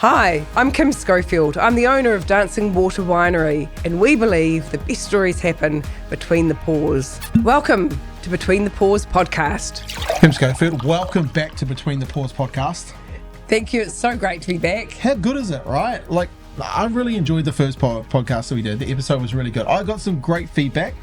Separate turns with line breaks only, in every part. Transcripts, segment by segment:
Hi, I'm Kim Schofield. I'm the owner of Dancing Water Winery, and we believe the best stories happen between the pours. Welcome to Between the Pours podcast.
Kim Schofield, welcome back to Between the Pours podcast.
Thank you. It's so great to be back.
How good is it, right? Like, I really enjoyed the first podcast that we did. The episode was really good. I got some great feedback.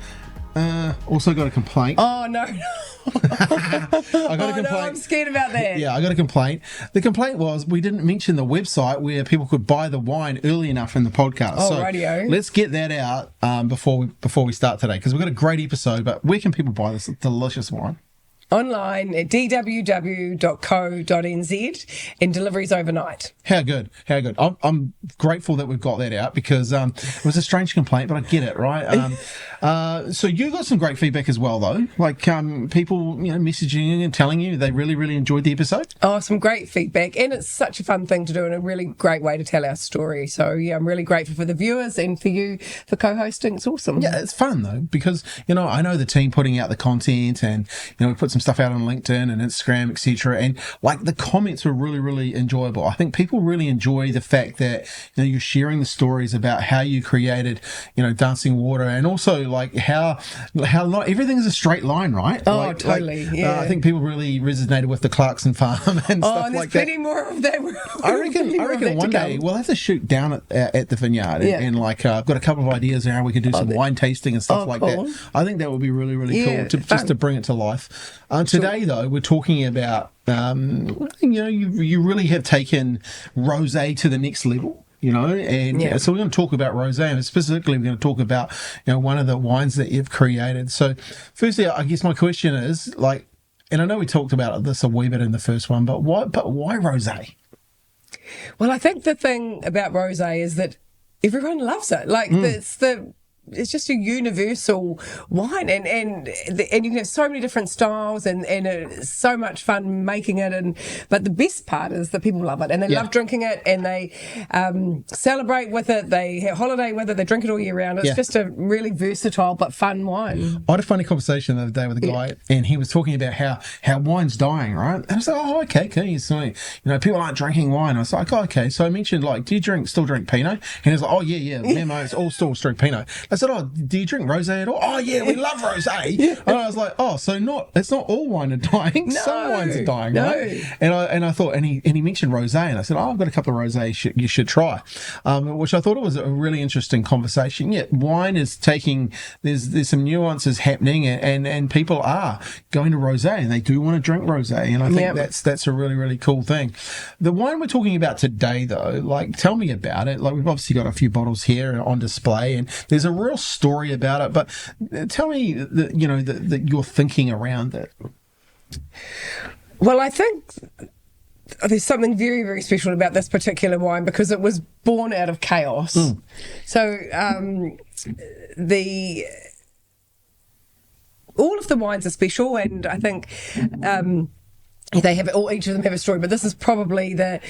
Also got a complaint.
Oh, no.
I got a complaint.
No, I'm scared about that.
Yeah, I got a complaint. The complaint was we didn't mention the website where people could buy the wine early enough in the podcast.
Oh,
so
radio.
Let's get that out before we start today, because we've got a great episode. But where can people buy this delicious wine?
Online at dww.co.nz, and deliveries overnight.
How good. I'm grateful that we've got that out, because it was a strange complaint, but I get it, right? So you got some great feedback as well, though. Like people, messaging you and telling you they really, really enjoyed the episode.
Oh, some great feedback, and it's such a fun thing to do and a really great way to tell our story. So yeah, I'm really grateful for the viewers and for you for co-hosting. It's awesome.
Yeah, it's fun though, because I know the team putting out the content, and we put some stuff out on LinkedIn and Instagram, etc. And like the comments were really, really enjoyable. I think people really enjoy the fact that you're sharing the stories about how you created, Dancing Water, and also like how not everything is a straight line, right?
Oh, totally. Yeah.
I think people really resonated with the Clarkson farm and stuff
and
like
there's plenty more of that.
I reckon one day we'll have to shoot down at the vineyard, and like I've got a couple of ideas now. We could do some wine tasting and stuff like
cool.
that. I think that would be really, really cool just to bring it to life. Today, though, we're talking about, you really have taken Rosé to the next level. So we're going to talk about Rosé, and specifically we're going to talk about, one of the wines that you've created. So firstly, I guess my question is, like, and I know we talked about this a wee bit in the first one, but why Rosé?
Well, I think the thing about Rosé is that everyone loves it. Like, it's just a universal wine, and you can have so many different styles, and it's so much fun making it. But the best part is that people love it, and they love drinking it, and they celebrate with it. They have holiday with it. They drink it all year round. It's just a really versatile but fun wine.
I had a funny conversation the other day with a guy, and he was talking about how wine's dying, right? And I was like, oh, okay. So, people aren't drinking wine. I was like, oh, okay. So I mentioned, like, do you still drink Pinot? And he was like, oh, yeah. Memo, it's all still drink Pinot. I said, oh, do you drink rosé at all? Oh, yeah, we love rosé. And I was like, oh, so it's not all wine are dying.
No,
some wines are dying, right? And I thought, and he mentioned rosé, and I said, oh, I've got a couple of rosé you should try, which I thought it was a really interesting conversation. Yeah, wine is taking, there's some nuances happening, and people are going to rosé, and they do want to drink rosé, and I think that's a really, really cool thing. The wine we're talking about today, though, like, tell me about it. Like, we've obviously got a few bottles here on display, and there's a real story about it, but tell me that your thinking around it.
Well, I think there's something very, very special about this particular wine, because it was born out of chaos. So all of the wines are special, and I think they have each of them have a story, but this is probably the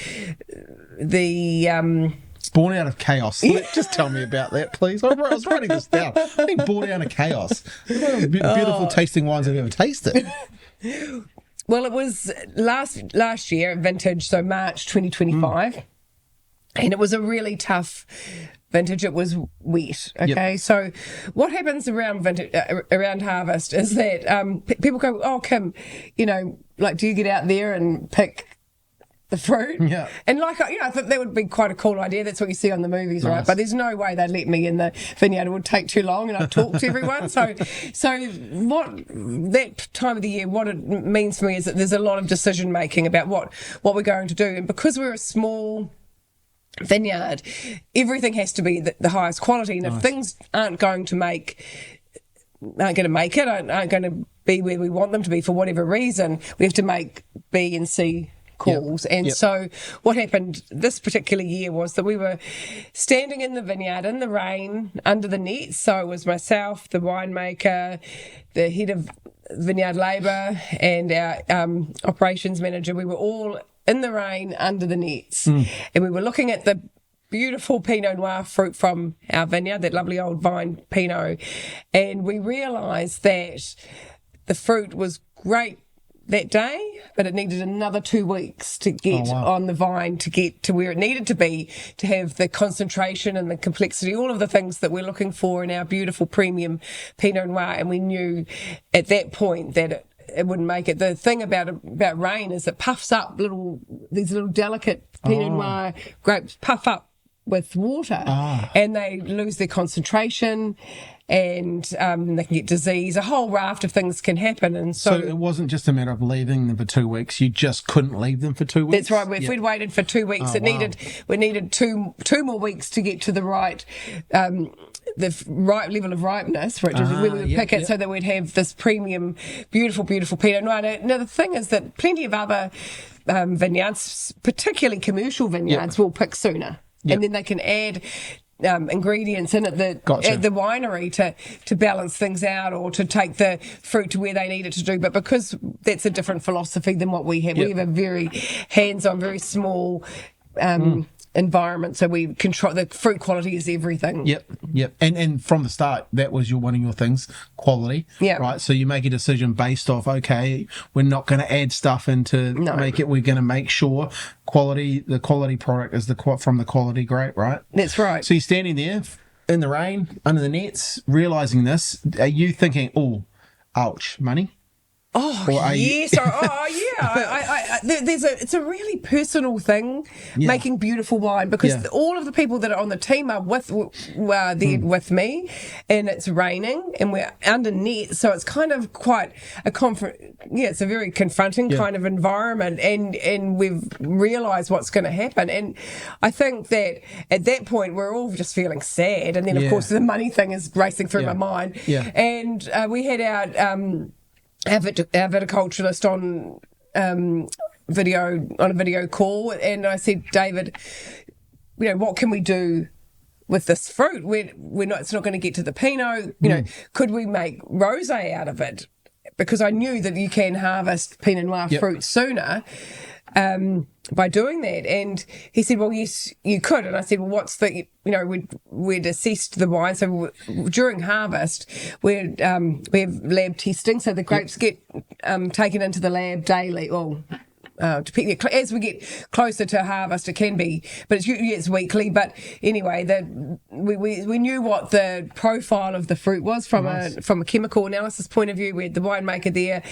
born out of chaos. Just tell me about that, please. I was writing this down. I think born out of chaos. One of the beautiful tasting wines I've ever tasted.
Well, it was last year, vintage, so March 2025, and it was a really tough vintage. It was wet. Okay, so what happens around vintage, around harvest, is that people go, "Oh, Kim, like, do you get out there and pick the fruit?"
Yeah. And
like, I thought that would be quite a cool idea. That's what you see on the movies, right? But there's no way they'd let me in the vineyard. It would take too long, and I'd talk to everyone. So what that time of the year, what it means for me is that there's a lot of decision making about what we're going to do. And because we're a small vineyard, everything has to be the highest quality. And if things aren't going to make it, aren't going to be where we want them to be for whatever reason, we have to make B and C calls. So what happened this particular year was that we were standing in the vineyard in the rain under the nets. So it was myself, the winemaker, the head of vineyard labour, and our operations manager. We were all in the rain under the nets, and we were looking at the beautiful Pinot Noir fruit from our vineyard, that lovely old vine Pinot, and we realised that the fruit was great that day, but it needed another 2 weeks to get on the vine, to get to where it needed to be, to have the concentration and the complexity, all of the things that we're looking for in our beautiful premium Pinot Noir. And we knew at that point that it wouldn't make it. The thing about rain is it puffs up these little delicate Pinot Noir grapes puff up with water, and they lose their concentration, and they can get disease. A whole raft of things can happen. And so
it wasn't just a matter of leaving them for 2 weeks. You just couldn't leave them for 2 weeks.
That's right. If we'd waited for 2 weeks, we needed two more weeks to get to the right level of ripeness, which is where we would pick it, so that we'd have this premium, beautiful, beautiful Pinot Noir. Now the thing is that plenty of other vineyards, particularly commercial vineyards, will pick sooner, and then they can add ingredients in at the winery to balance things out, or to take the fruit to where they need it to do. But because that's a different philosophy than what we have, we have a very hands-on, very small environment, so we control the fruit quality is everything. And from the start, that was one of your things, quality, right? So you make a decision based off, okay, we're not going to add stuff into make it, we're going to make sure the quality product is from the quality grape, right? That's right.
So you're standing there in the rain under the nets realizing this. Are you thinking, oh, ouch, money?
Oh, yes. It's a really personal thing, making beautiful wine, because all of the people that are on the team are with me, and it's raining and we're under net, so it's kind of quite it's a very confronting kind of environment, and we've realised what's going to happen. And I think that at that point we're all just feeling sad, and then of course the money thing is racing through my mind. And we had our viticulturalist on a video call, and I said, David, what can we do with this fruit? It's not going to get to the Pinot. Could we make Rosé out of it? Because I knew that you can harvest Pinot Noir fruit sooner by doing that. And he said, well, yes, you could. And I said, well, what's the, we'd assessed the wine. So during harvest, we have lab testing. So the grapes get taken into the lab daily. Well, as we get closer to harvest, it can be, but it's weekly. But anyway, we knew what the profile of the fruit was from a chemical analysis point of view. We had the winemaker there,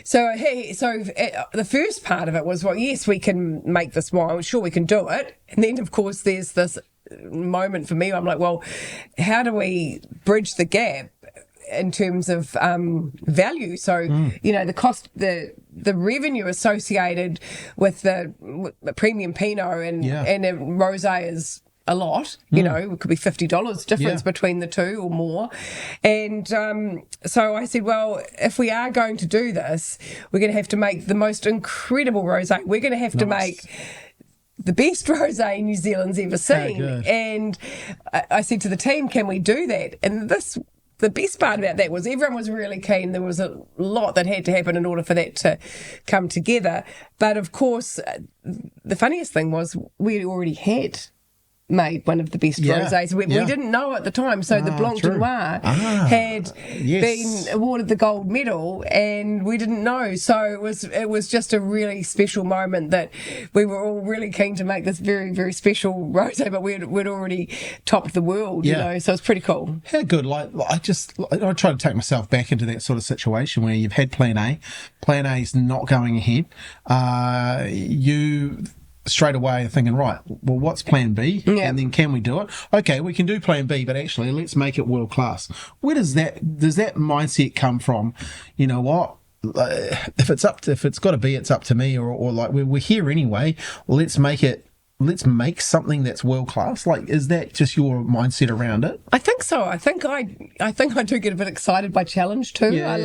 so the first part of it was, well, yes, we can make this wine. Sure, we can do it. And then, of course, there's this moment for me. I'm like, well, how do we bridge the gap in terms of value? So the cost, the revenue associated with the premium Pinot and a Rosé is a lot. It could be $50 difference between the two or more. And so I said, well, if we are going to do this, we're going to have to make the most incredible Rosé. We're going to have to make the best rosé New Zealand's ever seen. And I said to the team, can we do that? And the best part about that was everyone was really keen. There was a lot that had to happen in order for that to come together. But of course, the funniest thing was we already had made one of the best rosés. We didn't know at the time. So the Blanc de Noir had been awarded the gold medal, and we didn't know. So it was just a really special moment that we were all really keen to make this very, very special rosé, but we'd already topped the world, so it's pretty cool.
How good. I try to take myself back into that sort of situation where you've had plan A is not going ahead. You straight away thinking, right, well, what's plan B? And then can we do it? Okay, we can do plan B, but actually let's make it world class. Where does that mindset come from? You know what? If it's got to be, it's up to me, or like we're here anyway. Let's make something that's world class. Like, is that just your mindset around it?
I think so. I think I do get a bit excited by challenge too. I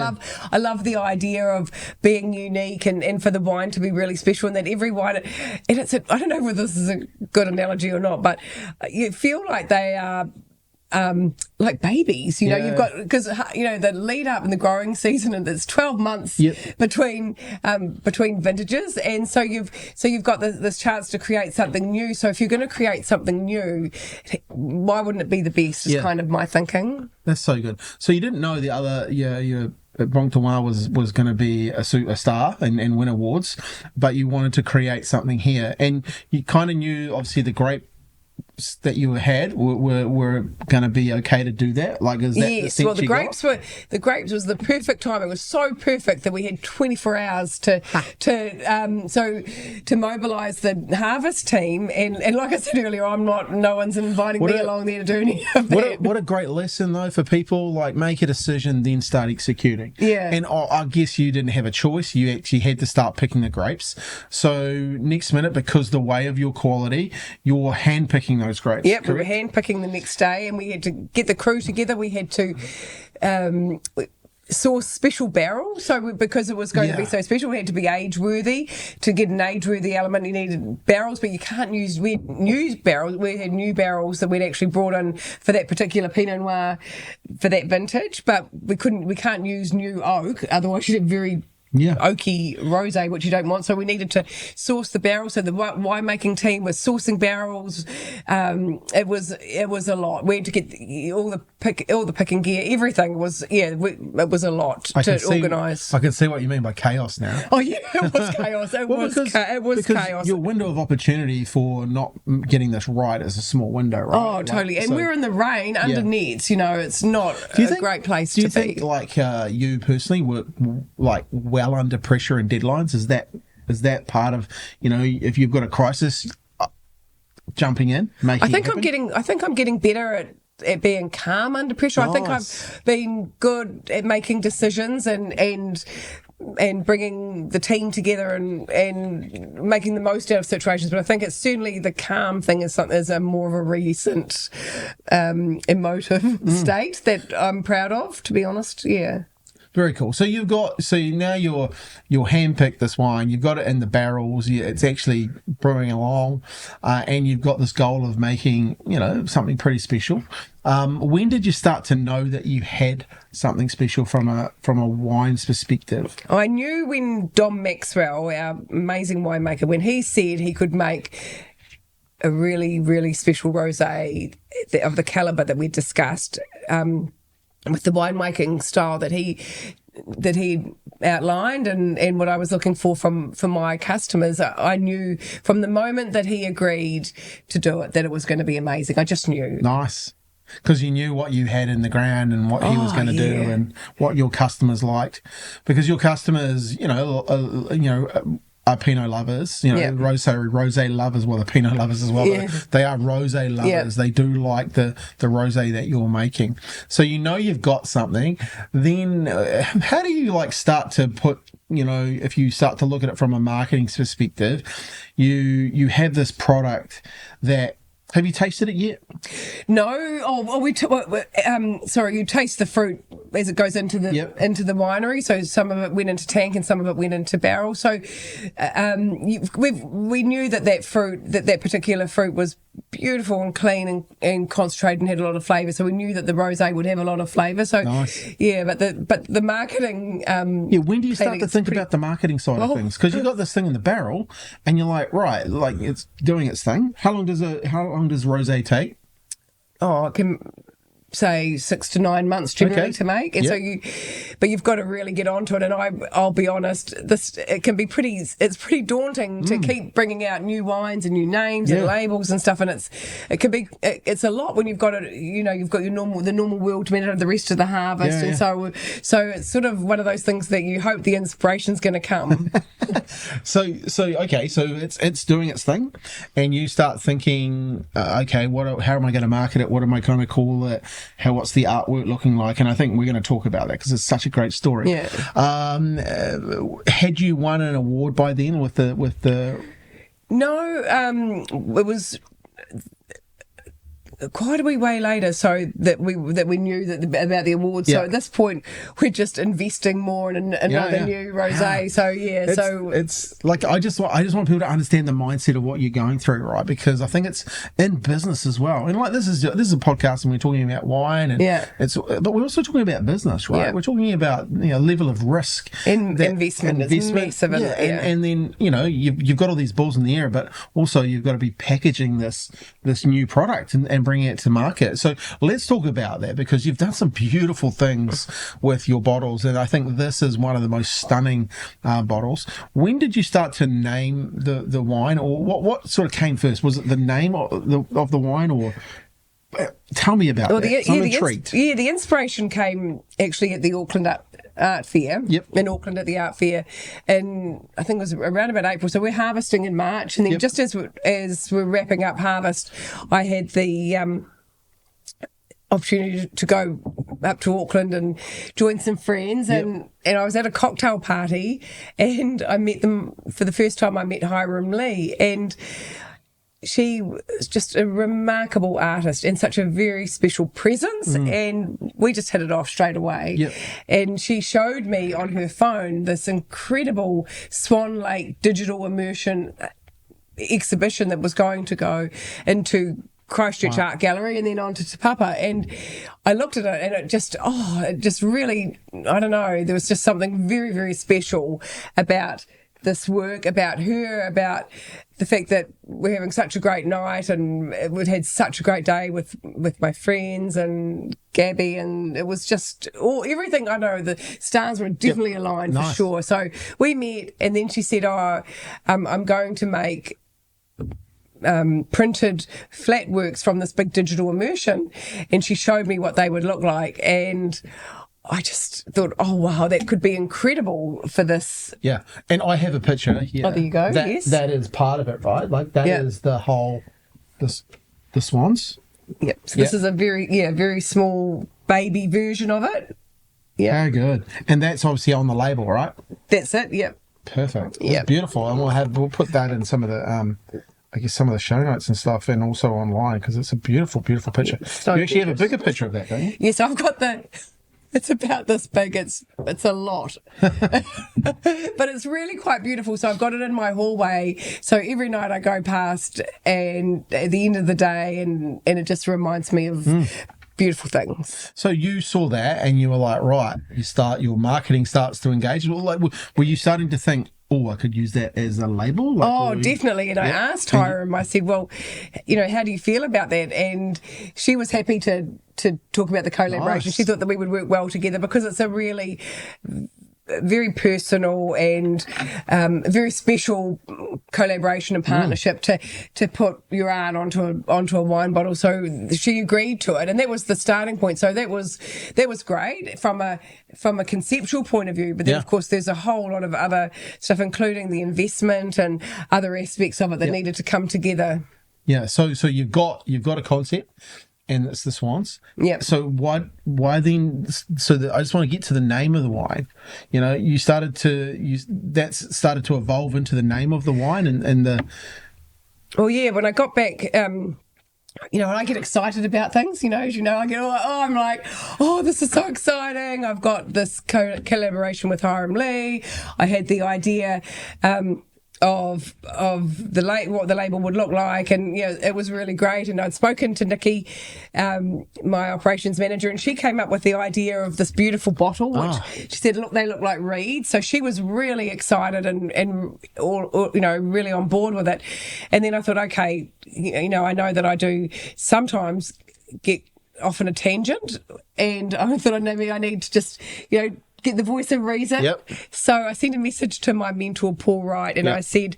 love the idea of being unique and for the wine to be really special, and that every wine, and I don't know whether this is a good analogy or not, but you feel like they are like babies, you've got, because the lead up in the growing season, and it's 12 months between vintages, and so you've got this chance to create something new. So if you're going to create something new, why wouldn't it be the best? Is kind of my thinking.
That's so good. So you didn't know the other your Blanc Noir was going to be a star and win awards, but you wanted to create something here, and you kind of knew obviously the grapes that you had were going to be okay to do that. Like, is that
yes, well, the grapes was the perfect time. It was so perfect that we had 24 hours to mobilise the harvest team, and like I said earlier, no one's inviting me along there to do any of that.
What a great lesson though for people, like, make a decision then start executing.
Yeah.
And I guess you didn't have a choice, you actually had to start picking the grapes. So next minute, because the way of your quality, you're hand picking those grapes.
Yep, correct? We were hand picking the next day, and we had to get the crew together. We had to source special barrels. So because it was going to be so special, we had to be age worthy. To get an age worthy element, you needed barrels, but you can't use new barrels. We had new barrels that we'd actually brought in for that particular Pinot Noir for that vintage, but we can't use new oak, otherwise you'd have very oaky rosé, which you don't want. So we needed to source the barrels. So the winemaking team was sourcing barrels. It was a lot. We had to get all the picking gear. Everything was it was a lot to organise.
I can see what you mean by chaos now.
Oh yeah, it was chaos. It was chaos.
Your window of opportunity for not getting this right is a small window, right?
Oh, totally. And we're in the rain under nets. It's not a great place to be.
Do you think, like, you personally work like well under pressure and deadlines? Is that part of, if you've got a crisis, jumping in, making it happen?
I think I'm getting better at being calm under pressure. Nice. I think I've been good at making decisions and bringing the team together and making the most out of situations. But I think it's certainly the calm thing is a more of a recent emotive state that I'm proud of, to be honest. Yeah.
Very cool. So now you're handpicked this wine. You've got it in the barrels. It's actually brewing along, and you've got this goal of making something pretty special. When did you start to know that you had something special from a wine's perspective?
I knew when Dom Maxwell, our amazing winemaker, when he said he could make a really, really special rosé of the calibre that we discussed. With the winemaking style that he outlined and what I was looking for from my customers, I knew from the moment that he agreed to do it that it was going to be amazing. I just knew. Nice.
Because you knew what you had in the ground and what he was going to do and what your customers liked. Because your customers, are Pinot lovers, rosé lovers, well, the Pinot lovers as well. Yeah. They are rosé lovers. Yeah. They do like the rosé that you're making. So you've got something. Then how do you start to put, if you start to look at it from a marketing perspective, you have this product that. Have you tasted it yet?
No. You taste the fruit as it goes into the winery. So some of it went into tank and some of it went into barrel. So we knew that fruit, that particular fruit was beautiful and clean and concentrated and had a lot of flavour. So we knew that the rosé would have a lot of flavour. So nice. But the marketing.
When do you start to think about the marketing side of things? Because you've got this thing in the barrel, and you're like, right, like it's doing its thing. How long does rosé take?
It can say 6 to 9 months generally to make, and so you've got to really get onto it. And I'll be honest, it can be it's pretty daunting to keep bringing out new wines and new names and labels and stuff, and it's a lot when you've got you've got the normal world to meet out the rest of the harvest, and so it's sort of one of those things that you hope the inspiration's going to come.
So it's doing its thing, and you start thinking, how am I going to market it? What am I going to call it? What's the artwork looking like? And I think we're going to talk about that because it's such a great story.
Yeah.
Had you won an award by then with the?
No. It was quite a wee way later, so that we knew about the awards. So at this point, we're just investing more in another new rosé. So
it's like I just want people to understand the mindset of what you're going through, right? Because I think it's in business as well. And like this is a podcast, and we're talking about wine, and but we're also talking about business, right? Yeah. We're talking about level of risk,
investment is massive,
and then you've got all these balls in the air, but also you've got to be packaging this new product and bringing it to market. So let's talk about that, because you've done some beautiful things with your bottles, and I think this is one of the most stunning bottles. When did you start to name the wine, or what sort of came first? Was it the name of the wine, or tell me about that? I'm intrigued.
The inspiration came actually at the Auckland Art Fair.
Yep.
In Auckland at the Art Fair, and I think it was around about April. So we're harvesting in March, and then just as we're wrapping up harvest, I had the opportunity to go up to Auckland and join some friends, and I was at a cocktail party, and I met them for the first time. I met Hiram Lee, and she was just a remarkable artist and such a very special presence, and we just hit it off straight away.
Yep.
And she showed me on her phone this incredible Swan Lake digital immersion exhibition that was going to go into Christchurch Art Gallery and then on to Te Papa, and I looked at it and it just really, I don't know, there was just something very, very special about this work, about her, about the fact that we're having such a great night, and we'd had such a great day with my friends and Gabby, and it was just everything. I know the stars were definitely aligned for sure. So we met, and then she said, I'm going to make printed flat works from this big digital immersion, and she showed me what they would look like, and I just thought, oh wow, that could be incredible for this.
Yeah, and I have a picture here.
Oh, there you go. Yes,
that is part of it, right? Like that is the whole the swans.
Yep. So this is a very small baby version of it. Yeah.
Very good. And that's obviously on the label, right?
That's it. Yep.
Perfect. Yeah. Beautiful. And we'll put that in some of the I guess some of the show notes and stuff, and also online, because it's a beautiful, beautiful picture. So you actually have a bigger picture of that, don't you?
Yes, I've got it's about this big. It's a lot, but it's really quite beautiful. So I've got it in my hallway. So every night I go past, and at the end of the day, and it just reminds me of beautiful things.
So you saw that, and you were like, right, your marketing starts to engage. Like, were you starting to think, oh, I could use that as a label? Like,
definitely. And I asked Hiram, I said, well, how do you feel about that? And she was happy to talk about the collaboration. Nice. She thought that we would work well together, because it's a really very personal and very special collaboration and partnership to put your art onto a wine bottle. So she agreed to it, and that was the starting point. So that was great from a conceptual point of view. But then of course there's a whole lot of other stuff, including the investment and other aspects of it that needed to come together. Yeah.
So you've got a concept, and it's the swans.
Yeah.
So why then? So I just want to get to the name of the wine. That started to evolve into the name of the wine and the.
Well, yeah. When I got back, when I get excited about things, as you know, I get all like, I'm like, this is so exciting. I've got this collaboration with Hiram Lee. I had the idea. Of what the label would look like, and it was really great. And I'd spoken to Nikki, my operations manager, and she came up with the idea of this beautiful bottle, which she said, look, they look like reeds. So she was really excited and really on board with it. And then I thought, okay, I know that I do sometimes get off on a tangent, and I thought maybe I need to just get the voice of reason.
Yep.
So I sent a message to my mentor, Paul Wright, and I said,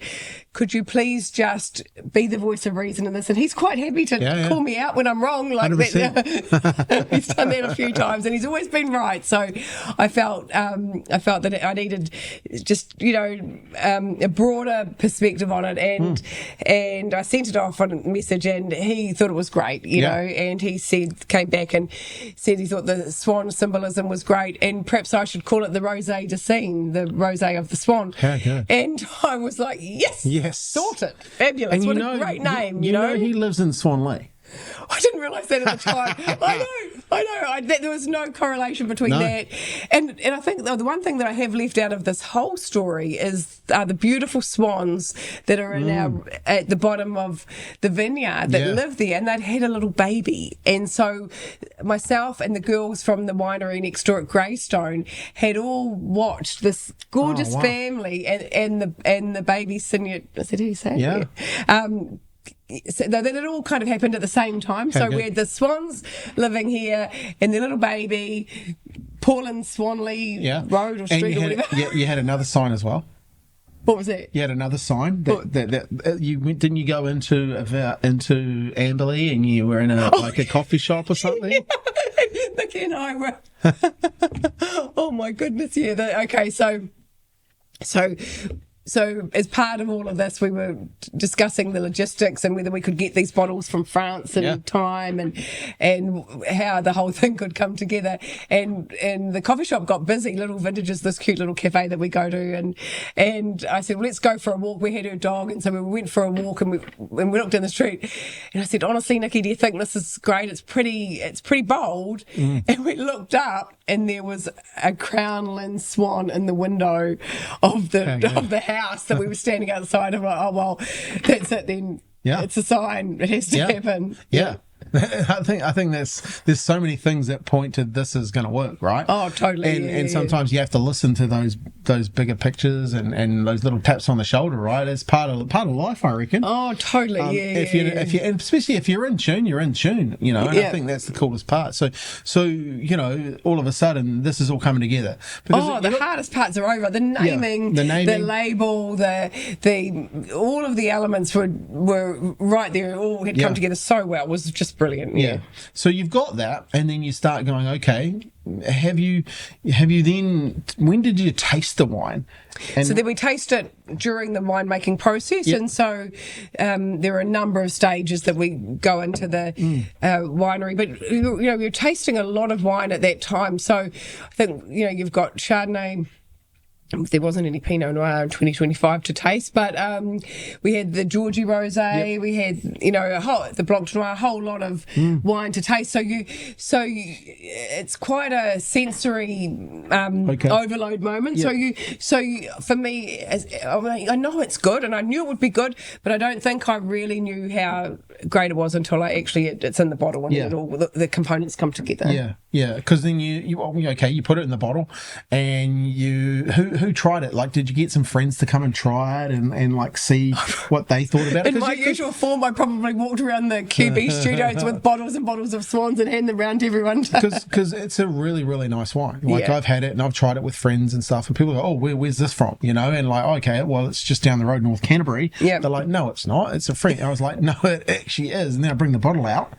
could you please just be the voice of reason in this? And he's quite happy to call me out when I'm wrong. Like 100%. That. He's done that a few times, and he's always been right. So I felt that I needed just, a broader perspective on it. And I sent it off on a message, and he thought it was great, and he came back and said he thought the swan symbolism was great, and perhaps I should call it the Rosé de Scene, the Rosé of the Swan.
How good.
And I was like, yes, sorted. Fabulous.
And
what a great name,
you know he lives in Swan Lake.
I didn't realise that at the time. I know. There was no correlation between that. And I think the one thing that I have left out of this whole story is the beautiful swans that are at the bottom of the vineyard that live there, and they'd had a little baby. And so myself and the girls from the winery next door at Greystone had all watched this gorgeous family and the baby Signor, is that how you say it?
Yeah.
so that it all kind of happened at the same time. So we had the swans living here and their little baby, Paul and Swanley Road or street or whatever.
Yeah, you had another sign as well.
What was that?
You had another sign that you went. Didn't you go into Amberley and you were in a coffee shop or something?
Yeah. Nikki and I were. Oh my goodness! Yeah. Okay. So as part of all of this, we were discussing the logistics and whether we could get these bottles from France in time and how the whole thing could come together. And the coffee shop got busy. Little Vintages, this cute little cafe that we go to, and I said, well, let's go for a walk. We had her dog, and so we went for a walk and we looked down the street. And I said, honestly, Nikki, do you think this is great? It's pretty bold. And we looked up, and there was a crownland swan in the window of the house that we were standing outside of. Like, oh well, that's it then. Yeah, it's a sign. It has to happen.
Yeah. I think there's so many things that point to this is going to work, right?
Oh, totally.
And sometimes you have to listen to those bigger pictures and those little taps on the shoulder, right? It's part of life, I reckon.
Oh, totally.
If you and especially if you're in tune, you're in tune. You know, and I think that's the coolest part. So you know, all of a sudden this is all coming together.
Because the hardest parts are over. The naming, the label, the all of the elements were right there. It all had come together so well. It was just brilliant.
Yeah. So you've got that, and then you start going, okay, have you then, when did you taste the wine?
So then we taste it during the winemaking process, and so there are a number of stages that we go into the winery. But you know, you're tasting a lot of wine at that time. So I think you've got Chardonnay. There wasn't any Pinot Noir in 2025 to taste, but we had the Georgie Rosé, we had the Blanc de Noir, a whole lot of wine to taste. So it's quite a sensory overload moment. So for me, I know it's good, and I knew it would be good, but I don't think I really knew how great it was until it's in the bottle and all the components come together.
Yeah, because then you put it in the bottle, and who tried it? Like, did you get some friends to come and try it and like see what they thought about it?
In my usual form, I probably walked around the QB studios with bottles and bottles of swans and hand them around to everyone.
Because it's a really, really nice wine. Like, I've had it and I've tried it with friends and stuff, and people go, oh, where's this from? And like, okay, well, it's just down the road, North Canterbury. They're like, no, it's not. It's a friend. I was like, no, it actually is. And then I bring the bottle out,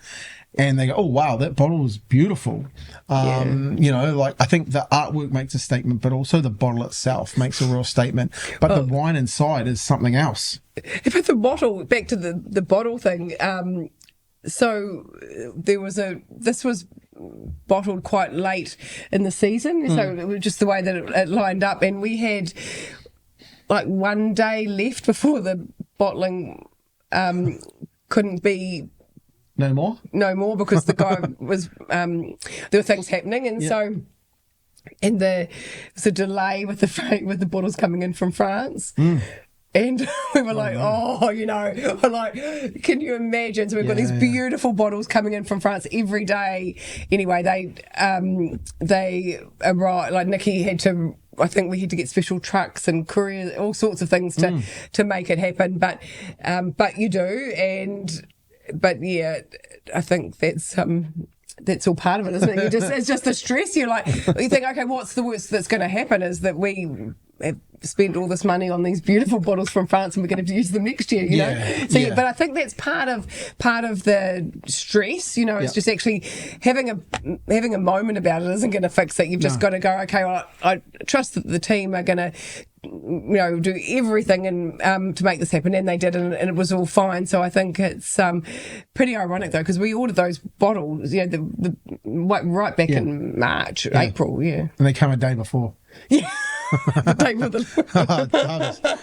and they go, oh, wow, that bottle is beautiful. Like, I think the artwork makes a statement, but also the bottle itself makes a real statement. But the wine inside is something else.
But the bottle, back to the bottle thing, so this was bottled quite late in the season, so it was just the way that it lined up, and we had like 1 day left before the bottling couldn't be
no more because
the guy was there were things happening, and so there was a delay with the bottles coming in from France. And we were like, can you imagine? So we've got these beautiful bottles coming in from France every day. Anyway, they arrived, like Nikki had to, I think we had to get special trucks and courier, all sorts of things to make it happen. But you do, but yeah, I think that's all part of it, isn't it? It's just the stress. You think, okay, what's the worst that's going to happen is that we have spent all this money on these beautiful bottles from France, and we're going to have to use them next year. You know. So, but I think that's part of the stress. It's just actually having a moment about it isn't going to fix it. You've just got to go, okay, well, I trust that the team are going to do everything and to make this happen, and they did, and it was all fine. So I think it's pretty ironic though, because we ordered those bottles, right back in March, April, and
they come a day before.
The day with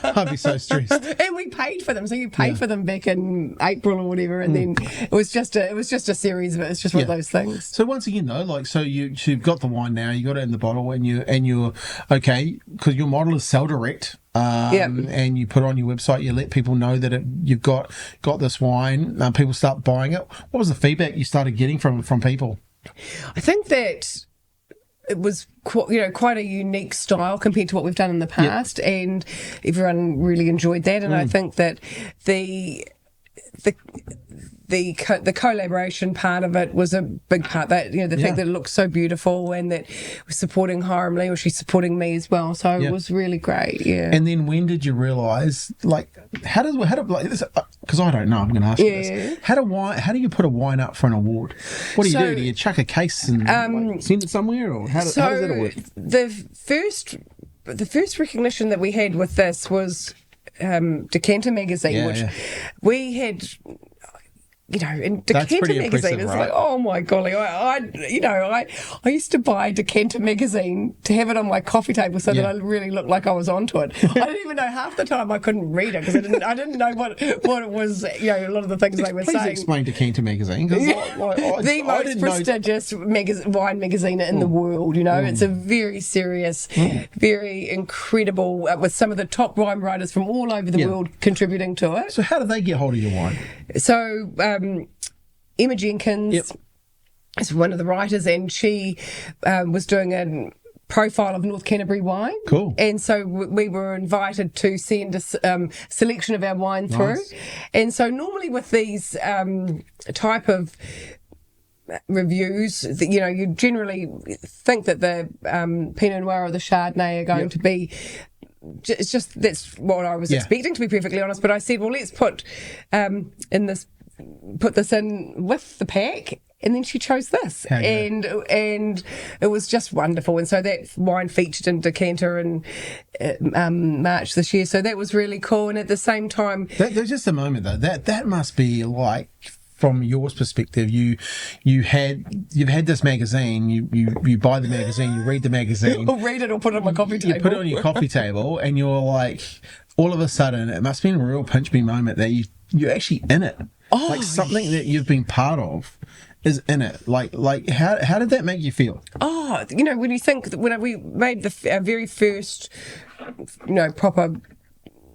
I'd be so stressed.
And we paid for them, so you paid for them back in April or whatever, and then it was just a series of it. It's just one of those things.
So once again though, like, so you've got the wine now, you got it in the bottle, and you're okay, because your model is sell direct. And you put it on your website, you let people know that you've got this wine, people start buying it. What was the feedback you started getting from people?
I think that it was quite a unique style compared to what we've done in the past, and everyone really enjoyed that. And I think that the the collaboration part of it was a big part. That the fact that it looked so beautiful and that we're supporting Harmony, or she's supporting me as well. So it was really great. Yeah.
And then when did you realise? Like, how do like this? Because I don't know. I'm going to ask you this. How do you put a wine up for an award? What do you do? Do you chuck a case and send it somewhere, or how does that work?
The first recognition that we had with this was Decanter Magazine, which we had. In Decanter Magazine, it's like, oh my golly, I used to buy Decanter Magazine to have it on my coffee table so that I really looked like I was onto it. I didn't even know half the time I couldn't read it because I didn't know what it was. A lot of the things they were saying.
Please explain Decanter Magazine.
The most prestigious wine magazine in the world. It's a very serious, very incredible, with some of the top wine writers from all over the world contributing to it.
So how do they get hold of your wine?
So Emma Jenkins is one of the writers, and she was doing a profile of North Canterbury wine.
Cool.
And so we were invited to send a selection of our wine through. And so normally with these type of reviews, you generally think that the Pinot Noir or the Chardonnay are going to be. It's just that's what I was expecting, to be perfectly honest. But I said, well, let's put this in with the pack, and then she chose this, and it was just wonderful. And so that wine featured in Decanter in March this year, so that was really cool. And at the same time,
there's just a moment though that must be like, from your perspective, you've had this magazine, you buy the magazine, you read the magazine,
or read it, or put it on my coffee table.
You put it on your coffee table, and you're like, all of a sudden, it must be a real pinch me moment that you're actually in it. Like something that you've been part of is in it. Like how did that make you feel?
When you think that when we made our very first, proper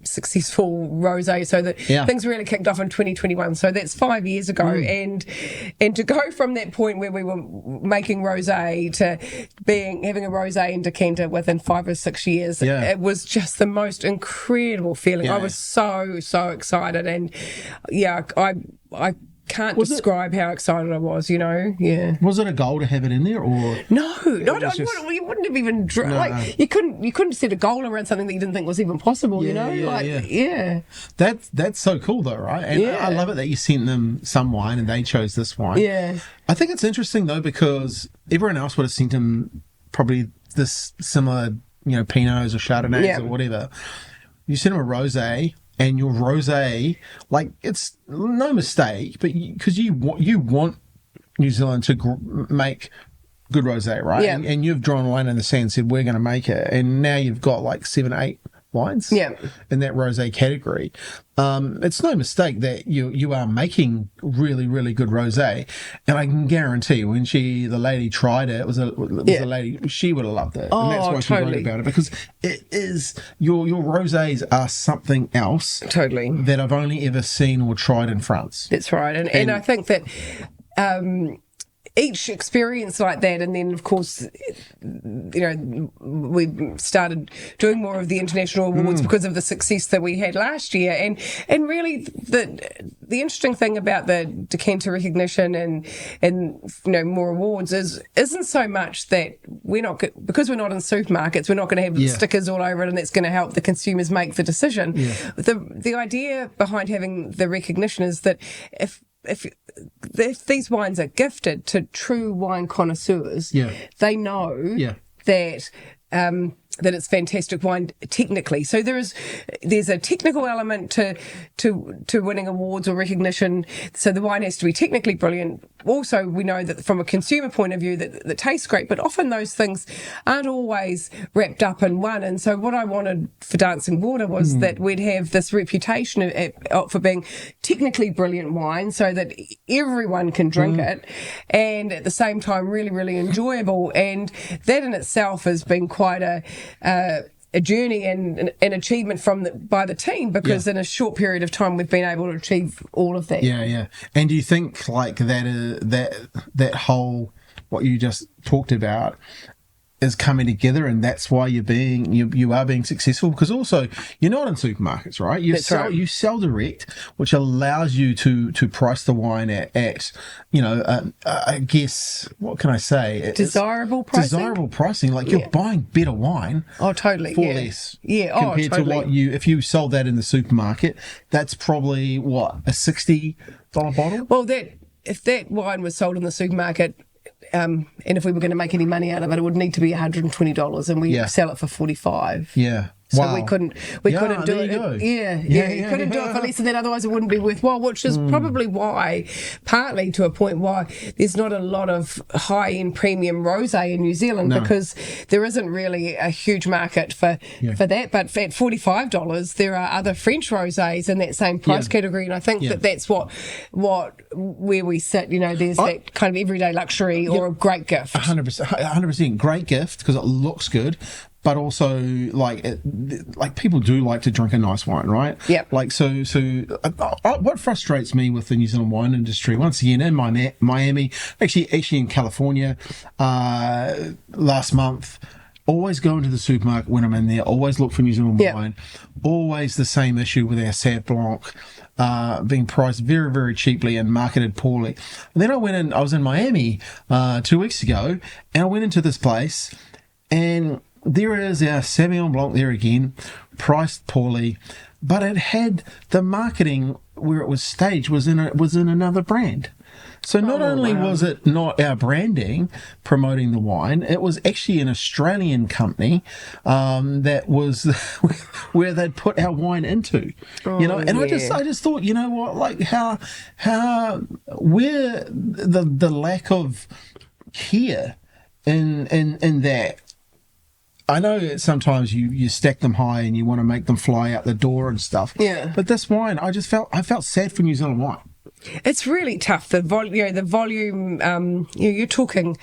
successful rosé, so that things really kicked off in 2021, so that's 5 years ago. And to go from that point where we were making rosé to having a rosé in Decanter within 5 or 6 years, it was just the most incredible feeling. I was so excited, and I can't describe how excited I was, Was it a goal to have it in there, or no? You wouldn't have even you couldn't set a goal around something that you didn't think was even possible,
That's so cool though, right? And I love it that you sent them some wine and they chose this wine. I think it's interesting though, because everyone else would have sent them probably this similar, Pinots or Chardonnays or whatever. You sent them a rosé. And your rosé, like, it's no mistake, but because you want New Zealand to make good rosé, right?
Yeah.
And you've drawn a line in the sand and said, we're going to make it. And now you've got like 7, 8 wines in that rosé category. It's no mistake that you are making really, really good rosé. And I can guarantee when the lady tried it, it was a lady, she would have loved it. And that's why she wrote about it, because it is, your rosés are something else that I've only ever seen or tried in France.
That's right. And I think that each experience like that, and then of course, we started doing more of the international awards because of the success that we had last year, and really the interesting thing about the Decanter recognition and more awards isn't so much that because we're not in supermarkets, we're not going to have stickers all over it, and that's going to help the consumers make the decision. The idea behind having the recognition is that if these wines are gifted to true wine connoisseurs, they know that it's fantastic wine technically. So there's a technical element to winning awards or recognition. So the wine has to be technically brilliant. Also, we know that from a consumer point of view that tastes great, but often those things aren't always wrapped up in one. And so what I wanted for Dancing Water was that we'd have this reputation for being technically brilliant wine, so that everyone can drink it, and at the same time really, really enjoyable. And that in itself has been quite a journey and an achievement by the team, because in a short period of time we've been able to achieve all of that.
And do you think like that whole what you just talked about is coming together, and that's why you are being successful, because also you're not in supermarkets, right? You sell direct, which allows you to price the wine at I guess, what can I say?
Desirable pricing.
Like you're buying better wine.
Oh, totally.
For less.
Yeah.
Compared to what if you sold that in the supermarket, that's probably what, a $60 bottle?
Well, if that wine was sold in the supermarket, and if we were going to make any money out of it, it would need to be $120, and we sell it for $45.
Yeah.
So we couldn't do it. You couldn't do it for less than that, otherwise it wouldn't be worthwhile, which is probably why, partly to a point, why there's not a lot of high-end premium rosé in New Zealand, because there isn't really a huge market for that. But at $45, there are other French rosés in that same price category, and I think that's where we sit. There's that kind of everyday luxury or a great gift.
100%. Great gift because it looks good. But also, like people do like to drink a nice wine, right?
Yeah.
Like so. What frustrates me with the New Zealand wine industry, once again in Miami, actually in California, last month. Always go into the supermarket when I'm in there. Always look for New Zealand wine. Always the same issue with our Sauv Blanc being priced very, very cheaply and marketed poorly. And then I was in Miami 2 weeks ago, and I went into this place, and there is our Sauvignon Blanc there again, priced poorly, but it had the marketing where it was staged was in another brand. So not only was it not our branding promoting the wine, it was actually an Australian company that was where they'd put our wine into. I just thought, you know what, like how where the lack of care in that. I know that sometimes you stack them high and you want to make them fly out the door and stuff.
Yeah.
But this wine, I felt sad for New Zealand wine.
It's really tough. The volume. You're talking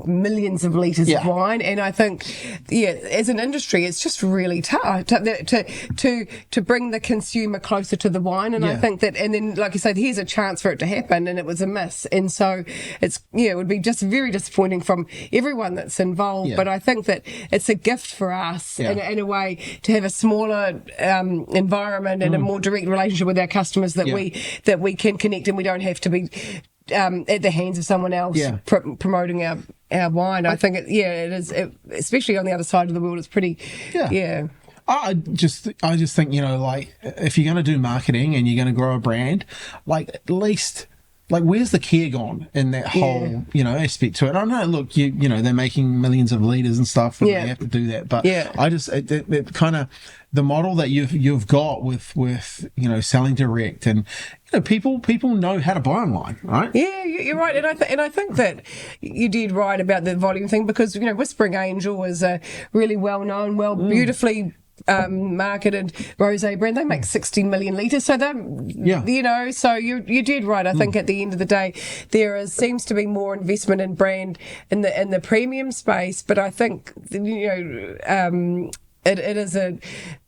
millions of litres of wine, and I think as an industry it's just really tough to bring the consumer closer to the wine, and I think that, and then like you say, here's a chance for it to happen and it was a miss, and so it's it would be just very disappointing from everyone that's involved, but I think that it's a gift for us in a way to have a smaller environment and a more direct relationship with our customers, that we can connect and we don't have to be at the hands of someone else promoting our wine. I think it is, especially on the other side of the world, it's pretty I just think, like, if you're going to do marketing and you're going to grow a brand, like, at least, like, where's the care gone in that whole aspect to it? I know, look, they're making millions of litres and stuff, and they have to do that, but I just it kind of, the model that you've got with selling direct, and people know how to buy online, right? Yeah, you're right, and I think that you did right about the volume thing, because Whispering Angel is a really well-known, beautifully marketed rosé brand. They make 60 million litres, so so you did right. I think at the end of the day there seems to be more investment in brand in the premium space, but I think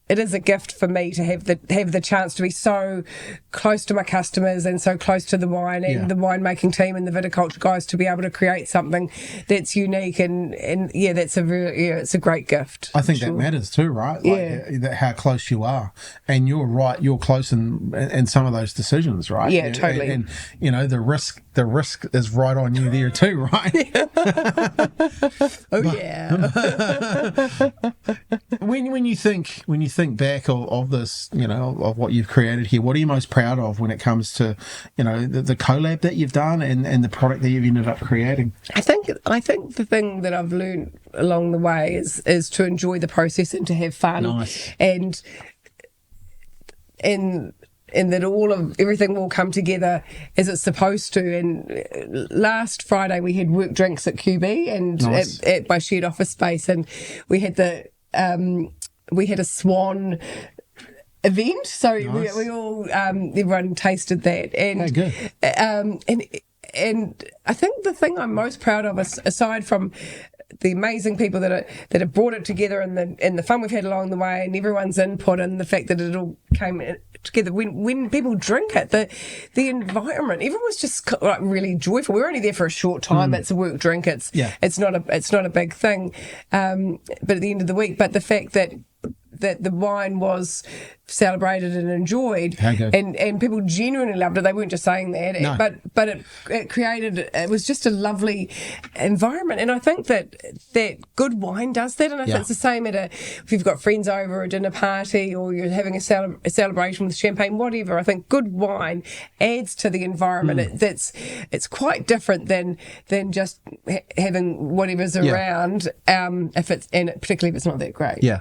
it is a gift for me to have the chance to be so close to my customers and so close to the wine and the winemaking team and the viticulture guys, to be able to create something that's unique, and that's it's a great gift.
I think that matters too, right? Like, how close you are, and you're right. You're close in some of those decisions, right?
Yeah, totally.
And the risk is right on you there too, right? When you think back of this, of what you've created here, what are you most proud of when it comes to, the collab that you've done and the product that you've ended up creating? I think
the thing that I've learned along the way is to enjoy the process and to have fun.
Nice.
And that everything will come together as it's supposed to. And last Friday we had work drinks at QB and at my shared office space, and we had a swan event, so we all everyone tasted that, and and I think the thing I'm most proud of, aside from the amazing people that have brought it together and the fun we've had along the way and everyone's input and the fact that it all came together. When people drink it, the environment, everyone was just like really joyful. We were only there for a short time. It's a work drink. It's not a big thing. But at the end of the week, but the fact that the wine was celebrated and enjoyed, and people genuinely loved it. They weren't just saying that,
No.
but it was just a lovely environment. And I think that good wine does that. And I think it's the same if you've got friends over a dinner party or you're having a celebration with champagne, whatever. I think good wine adds to the environment. It's quite different than just having whatever's around. Particularly if it's not that great.
Yeah.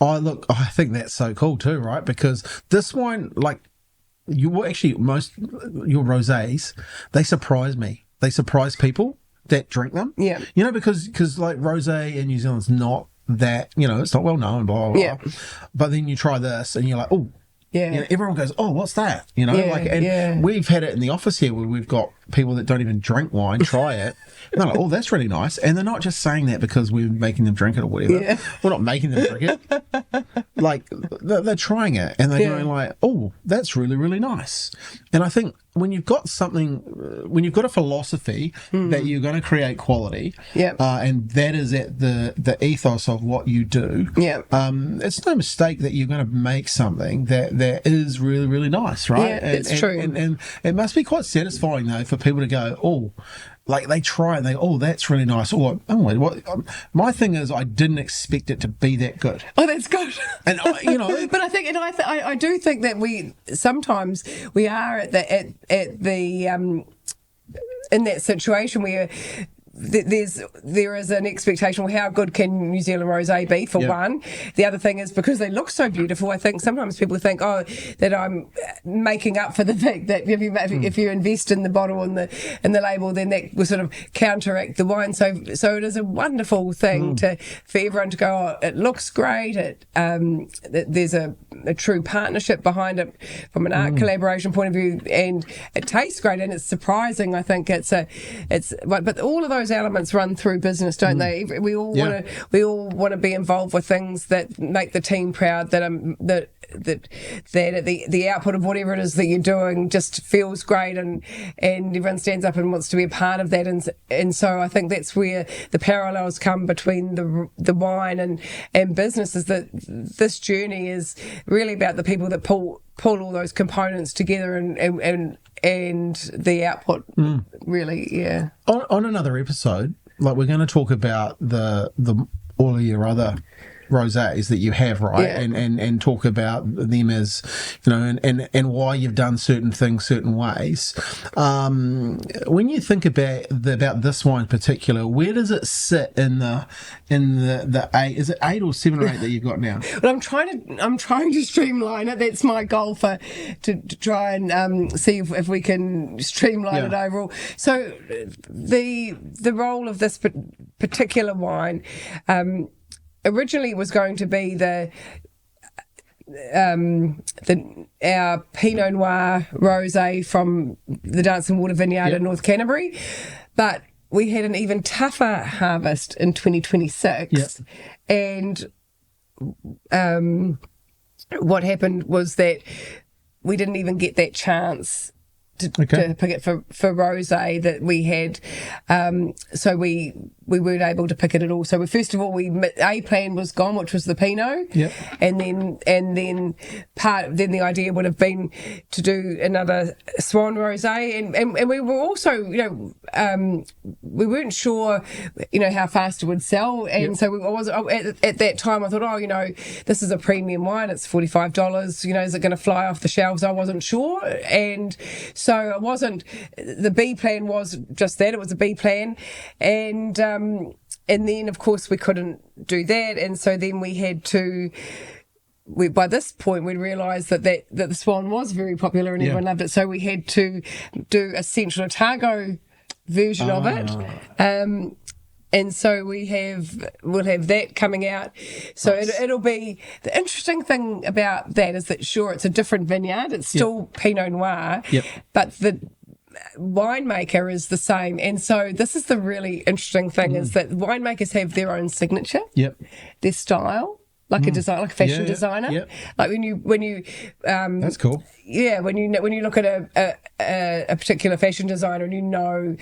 I think that's so cool too, right? Because this wine, like your rosés, they surprise me. They surprise people that drink them. Yeah. You know, because like rosé in New Zealand's not that, it's not well known, blah, blah, blah. Yeah. But then you try this and you're like, oh, yeah. Everyone goes, oh, what's that? We've had it in the office here where we've got people that don't even drink wine try it. And they're like, oh, that's really nice. And they're not just saying that because we're making them drink it or whatever. Yeah. We're not making them drink it. Like, they're trying it and they're going like, oh, that's really, really nice. And I think when you've got a philosophy that you're going to create quality, and that is at the ethos of what you do, it's no mistake that you're going to make something that is really, really nice, right?
Yeah, it's true.
And it must be quite satisfying, though, for people to go, oh, like they try and that's really nice. Or, my thing is I didn't expect it to be that good.
Oh, that's good.
And,
but I do think that we sometimes we are at the in that situation where there is an expectation. Well, how good can New Zealand rosé be? For one, the other thing is because they look so beautiful. I think sometimes people think, that I'm making up for the fact that if you invest in the bottle and the label, then that will sort of counteract the wine. So it is a wonderful thing for everyone to go, oh, it looks great. There's a true partnership behind it from an art collaboration point of view, and it tastes great and it's surprising. I think but all of those elements run through business, don't they? We all want to be involved with things that make the team proud. That the output of whatever it is that you're doing just feels great, and everyone stands up and wants to be a part of that. And so I think that's where the parallels come between the wine and business. Is that this journey is really about the people that pull all those components together and the output really,
On another episode, like we're going to talk about the all of your other rosés that you have, right? And talk about them as, and why you've done certain things certain ways. When you think about this wine in particular, where does it sit in the 8? Is it 8 or 7 or 8 that you've got now?
Well, I'm trying to streamline it. That's my goal to try and see if we can streamline it overall. So the role of this particular wine originally was going to be our Pinot Noir Rosé from the Dancing Water Vineyard in North Canterbury, but we had an even tougher harvest in 2026, and what happened was that we didn't even get that chance to pick it for rosé that we had, so we weren't able to pick it at all. So first of all, a plan was gone, which was the Pinot, and then the idea would have been to do another Swan rosé, and we were also we weren't sure how fast it would sell, and so I was at that time I thought, this is a premium wine, it's $45, is it going to fly off the shelves? I wasn't sure, and so I wasn't. The B plan was just that, it was a B plan, and then of course we couldn't do that, and so then we had to. By this point, we'd realised that the Swan was very popular and everyone loved it, so we had to do a Central Otago version of it. And so we'll have that coming out. So it'll be, the interesting thing about that is that sure, it's a different vineyard. It's still Pinot Noir, but the winemaker is the same. And so this is the really interesting thing is that winemakers have their own signature, their style. like a design, like a fashion designer.
Yep.
Like when you
that's cool.
Yeah, when you look at a particular fashion designer and you know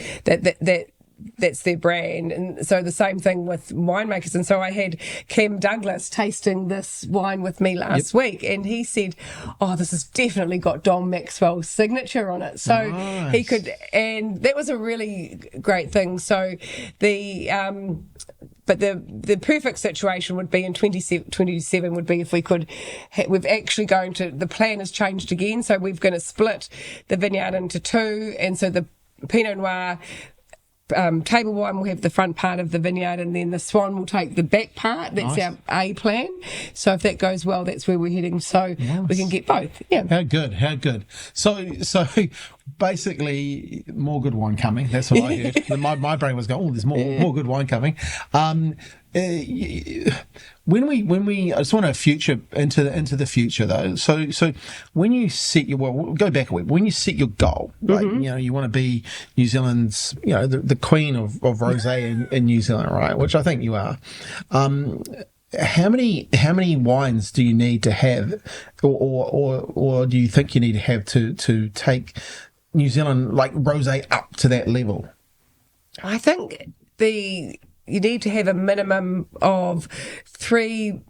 that's their brand. And so the same thing with winemakers. And so I had Kim Douglas tasting this wine with me last week, and he said, oh, this has definitely got Don Maxwell's signature on it. So he could, and that was a really great thing. So but the perfect situation would be in 2027 would be if we could, we've actually the plan has changed again. So we're going to split the vineyard into two. And so the Pinot Noir table wine will have the front part of the vineyard, and then the Swan will take the back part. That's our A plan. So if that goes well, that's where we're heading. So we can get both. Yeah.
How good. So basically, more good wine coming. That's what I heard. My brain was going, oh, there's more good wine coming. When we I just want to future into the future though. So when you set we'll go back a week. When you set your goal, like you want to be New Zealand's the queen of rosé in New Zealand, right? Which I think you are. How many wines do you need to have, or do you think you need to have to take New Zealand like rosé up to that level?
I think you need to have a minimum of 3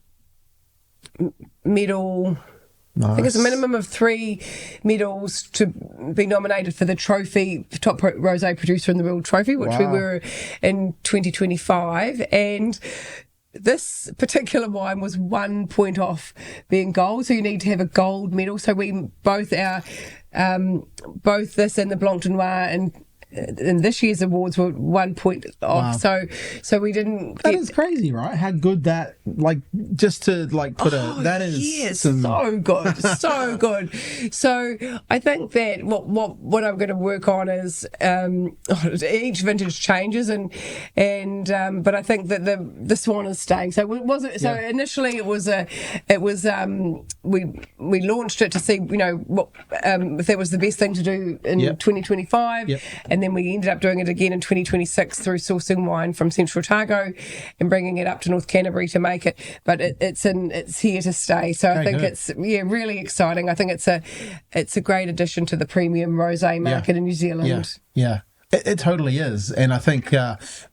medal. Nice. I think it's a minimum of 3 medals to be nominated for the trophy, top rosé producer in the world trophy, which we were in 2025, and this particular wine was 1 point off being gold, so you need to have a gold medal. So we both this and the Blanc de Noir and this year's awards were 1 point off. So we didn't.
That is crazy, right? How good that, like, just to like put that is
so good, so good. So I think that what I'm going to work on is each vintage changes and but I think that the Swan is staying. So initially it was we launched it to see what if that was the best thing to do in 2025. And then we ended up doing it again in 2026 through sourcing wine from Central Otago and bringing it up to North Canterbury to make it. But it's here to stay. So I think it's really exciting. I think it's a great addition to the premium rosé market in New Zealand.
Yeah. It totally is. And I think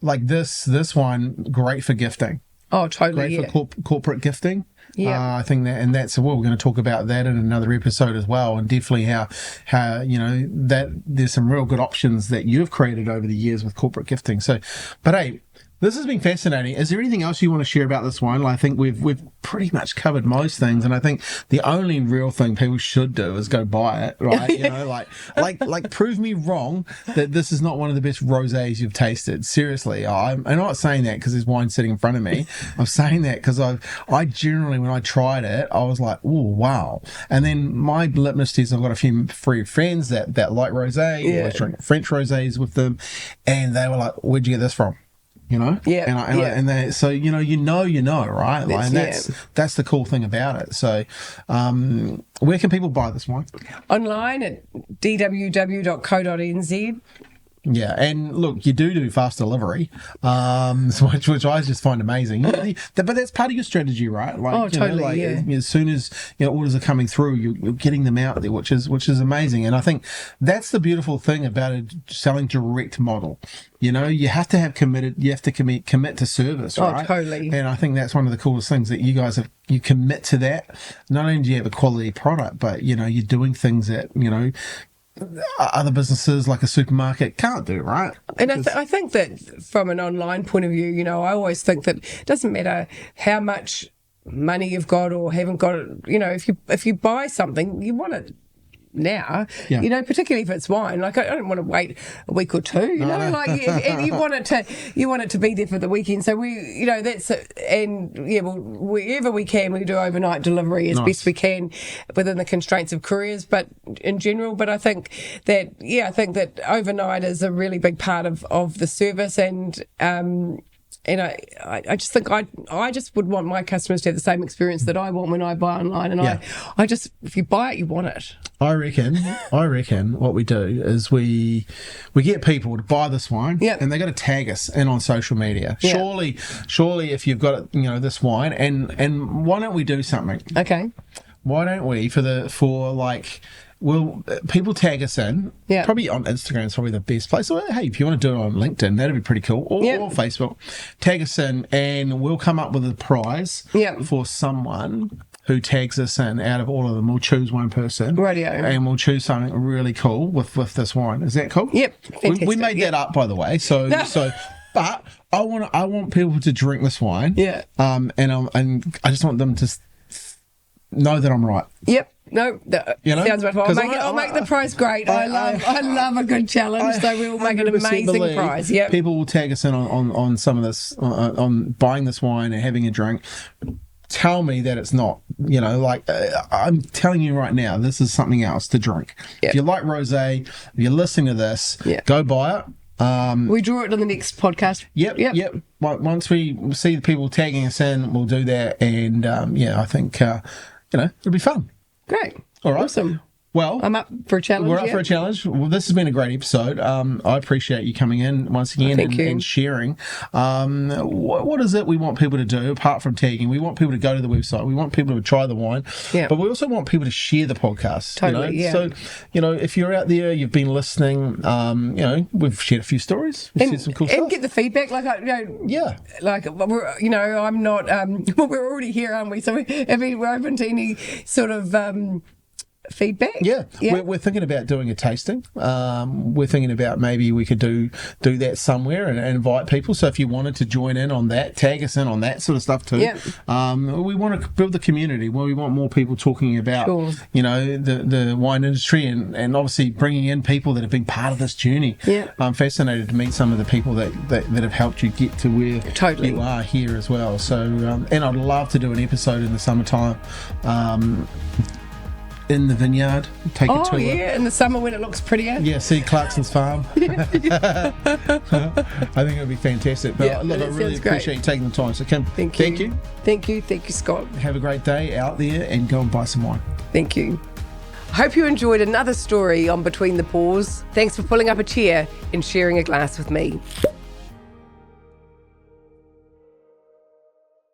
like this wine, great for gifting.
Oh, totally.
Great for corporate gifting.
Yeah,
I think that's we're going to talk about that in another episode as well, and definitely how that there's some real good options that you've created over the years with corporate gifting. So, but hey, this has been fascinating. Is there anything else you want to share about this wine? I think we've pretty much covered most things, and I think the only real thing people should do is go buy it, right? like prove me wrong that this is not one of the best rosés you've tasted. Seriously, I'm not saying that because there's wine sitting in front of me. I'm saying that because I generally, when I tried it, I was like, oh wow. And then my litmus test, I've got a few free friends that like rosé, always drink French rosés with them, and they were like, where'd you get this from? And they, so you know, right? Like, and that's the cool thing about it. So, where can people buy this wine?
Online at dww.co.nz.
Yeah, and look, you do fast delivery, which I just find amazing. But that's part of your strategy, right? Like,
totally.
As soon as orders are coming through, you're getting them out there, which is amazing. And I think that's the beautiful thing about a selling direct model. You have to have commit to service, right?
Oh, totally.
And I think that's one of the coolest things that you guys have. You commit to that. Not only do you have a quality product, but you're doing things that other businesses like a supermarket can't do, right?
And I think that from an online point of view, I always think that it doesn't matter how much money you've got or haven't got it. If you buy something, you want it now, particularly if it's wine. Like, I don't want to wait a week or two, like, and you want it to be there for the weekend. So wherever we can, we do overnight delivery as best we can within the constraints of couriers, but in general. But I think that overnight is a really big part of the service, and I just think I just would want my customers to have the same experience that I want when I buy online. And I just, if you buy it, you want it.
I reckon what we do is we get people to buy this wine, and they got to tag us in on social media. Surely, if you've got this wine, and why don't we do something?
Okay.
Why don't we people tag us in? Probably on Instagram is probably the best place. So, hey, if you want to do it on LinkedIn, that'd be pretty cool. Or Facebook, tag us in, and we'll come up with a prize for someone who tags us in. Out of all of them, we'll choose one person.
Radio.
And we'll choose something really cool with this wine. Is that cool?
Yep. Fantastic.
We made that up, by the way. But I want people to drink this wine.
Yeah.
And I just want them to know that I'm right.
Yep. No, sounds right. I'll make the prize great. I love a good challenge, so we will make an amazing prize. Yep.
People will tag us in on some of this, on buying this wine and having a drink. Tell me that it's not, I'm telling you right now, this is something else to drink.
Yep.
If you like rosé, if you're listening to this, go buy it.
We draw it on the next podcast.
Yep. Once we see the people tagging us in, we'll do that. And I think, it'll be fun.
Great.
All right.
Awesome.
Well,
I'm up for a challenge.
We're up for a challenge. Well, this has been a great episode. I appreciate you coming in once again and sharing. What is it we want people to do apart from tagging? We want people to go to the website. We want people to try the wine. Yeah. But we also want people to share the podcast.
Totally. Yeah.
So, if you're out there, you've been listening. We've shared a few stories. We've shared some cool stuff.
And get the feedback. I'm not. We're already here, aren't we? So we're open to any sort of. Feedback.
Yeah. We're thinking about doing a tasting. We're thinking about maybe we could do that somewhere and invite people. So if you wanted to join in on that, tag us in on that sort of stuff too.
Yeah.
We want to build the community where we want more people talking about the wine industry and obviously bringing in people that have been part of this journey.
Yeah.
I'm fascinated to meet some of the people that have helped you get to where you are here as well. So and I'd love to do an episode in the summertime. In the vineyard, take a tour.
In the summer when it looks prettier.
Yeah, see Clarkson's farm. I think it would be fantastic. But I really appreciate you taking the time. So Kim, thank you.
Thank you, Scott.
Have a great day out there and go and buy some wine.
Thank you. I hope you enjoyed another story on Between the Paws. Thanks for pulling up a chair and sharing a glass with me.